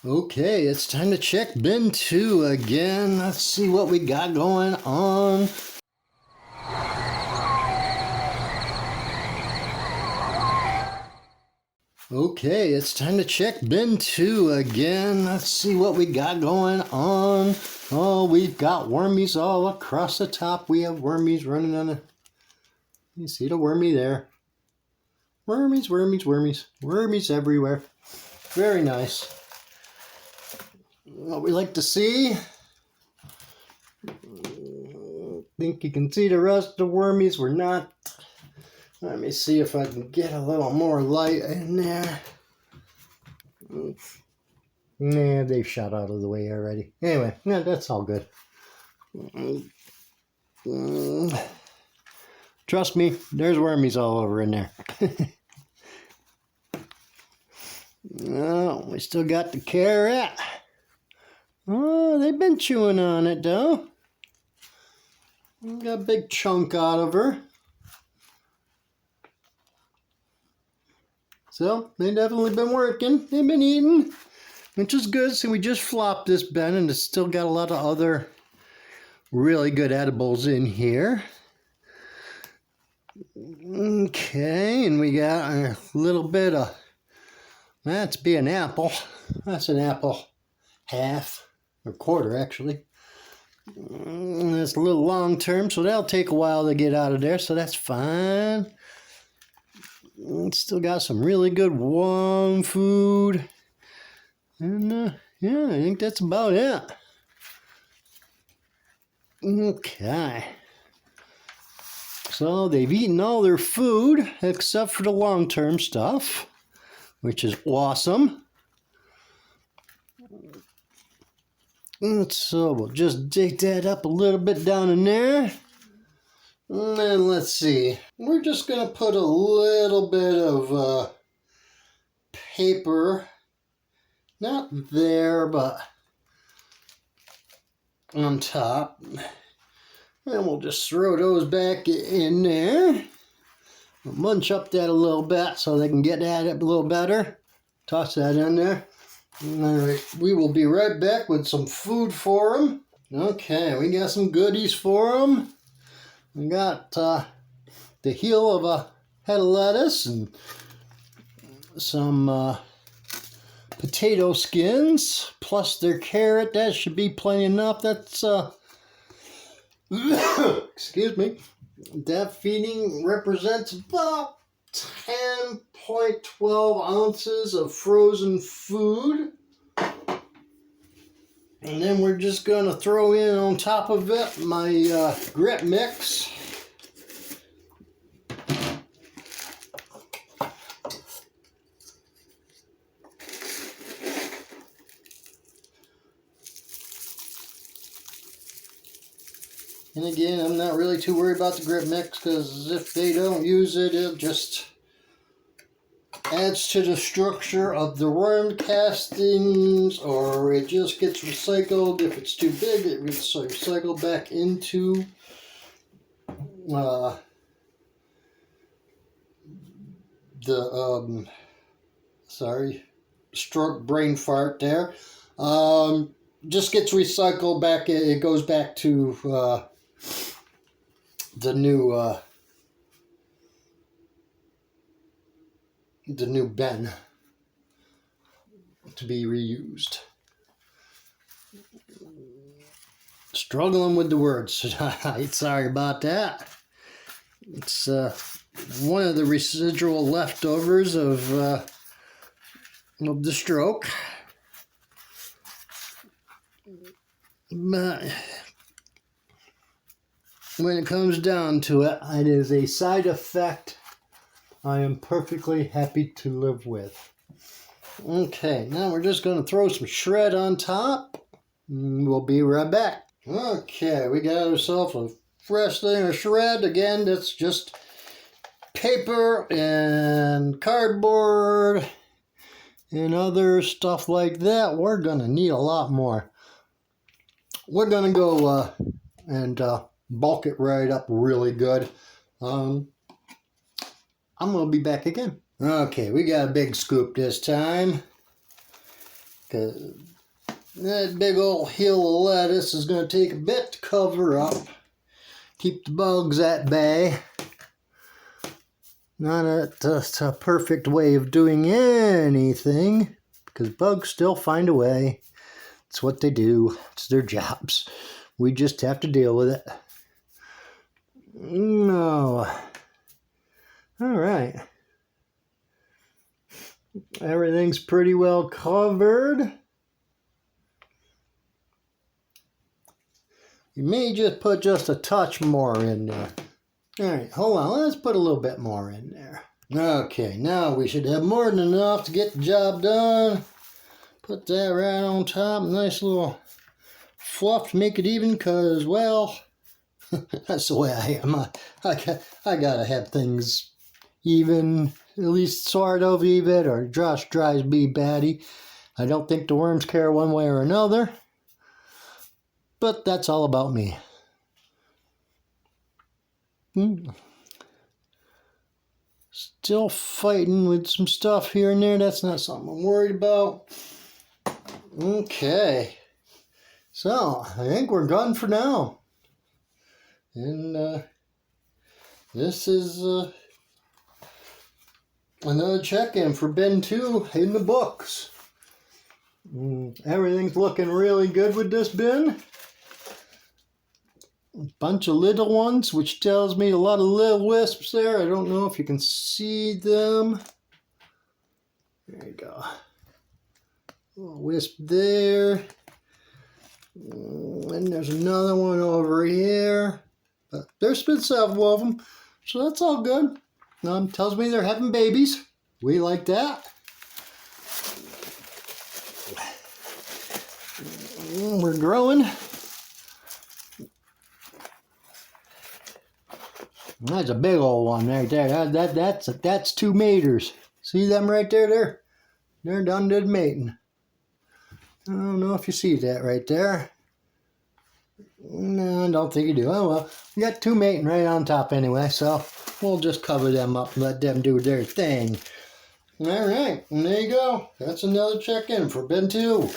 Okay, it's time to check bin 2 again. Let's see what we got going on. Okay, it's time to check bin 2 again. Let's see what we got going on. Oh, we've got wormies all across the top. We have wormies running on the... You see the wormy there. Wormies, wormies, wormies. Wormies everywhere. Very nice. What we like to see. Think you can see the rest of the wormies. We're not. Let me see if I can get a little more light in there. Nah, they shot out of the way already. Anyway, yeah, that's all good. Trust me, there's wormies all over in there. Oh, we still got the carrot. Oh, they've been chewing on it though. Got a big chunk out of her. So, they've definitely been working. They've been eating, which is good. So we just flopped this bin and it's still got a lot of other really good edibles in here. Okay, and we got a little bit of, that's be an apple. That's an apple half, or quarter actually. That's a little long term, so that'll take a while to get out of there, so that's fine. Still got some really good warm food. And yeah, I think that's about it. Okay. So they've eaten all their food except for the long-term stuff, which is awesome. So we'll just dig that up a little bit down in there. And then let's see. We're just going to put a little bit of paper, not there, but on top. And we'll just throw those back in there. We'll munch up that a little bit so they can get at it a little better. Toss that in there. Alright, we will be right back with some food for them. Okay, we got some goodies for them. We got the heel of a head of lettuce and some potato skins, plus their carrot. That should be plenty enough. That's, excuse me, that feeding represents about 10.12 ounces of frozen food. And then we're just going to throw in on top of it my grit mix. And again, I'm not really too worried about the grit mix because if they don't use it, it just adds to the structure of the worm castings, or it just gets recycled. If it's too big, it gets recycled back into the stroke brain fart there. Just gets recycled back. It goes back to the new bin to be reused. Struggling with the words tonight. Sorry about that. It's one of the residual leftovers of the stroke. But when it comes down to it, it is a side effect I am perfectly happy to live with. Okay, now we're just going to throw some shred on top. We'll be right back. Okay, we got ourselves a fresh thing of shred. Again, that's just paper and cardboard and other stuff like that. We're going to need a lot more. We're going to go and bulk it right up really good. I'm going to be back again. Okay, we got a big scoop this time. Because that big old hill of lettuce is going to take a bit to cover up. Keep the bugs at bay. Not a perfect way of doing anything, because bugs still find a way. It's what they do. It's their jobs. We just have to deal with it. No. All right. Everything's pretty well covered. You may just put just a touch more in there. All right, hold on. Let's put a little bit more in there. Okay, now we should have more than enough to get the job done. Put that right on top. Nice little fluff to make it even, because, well, that's the way I am. I gotta have things even, at least sort of even, or just drives me batty. I don't think the worms care one way or another, but that's all about me. Still fighting with some stuff here and there. That's not something I'm worried about. Okay. So, I think we're done for now. And this is another check-in for bin 2 in the books. Everything's looking really good with this bin. A bunch of little ones, which tells me a lot of little wisps there. I don't know if you can see them. There you go. A little wisp there. And there's another one over here. But there's been several of them, so that's all good. Tells me they're having babies. We like that. We're growing. That's a big old one right there. That's 2 meters. See them right there? They're done to mating. I don't know if you see that right there. No, I don't think you do. Oh well, we got 2 mating right on top anyway, so we'll just cover them up and let them do their thing. All right, and there you go. That's another check-in for bin 2.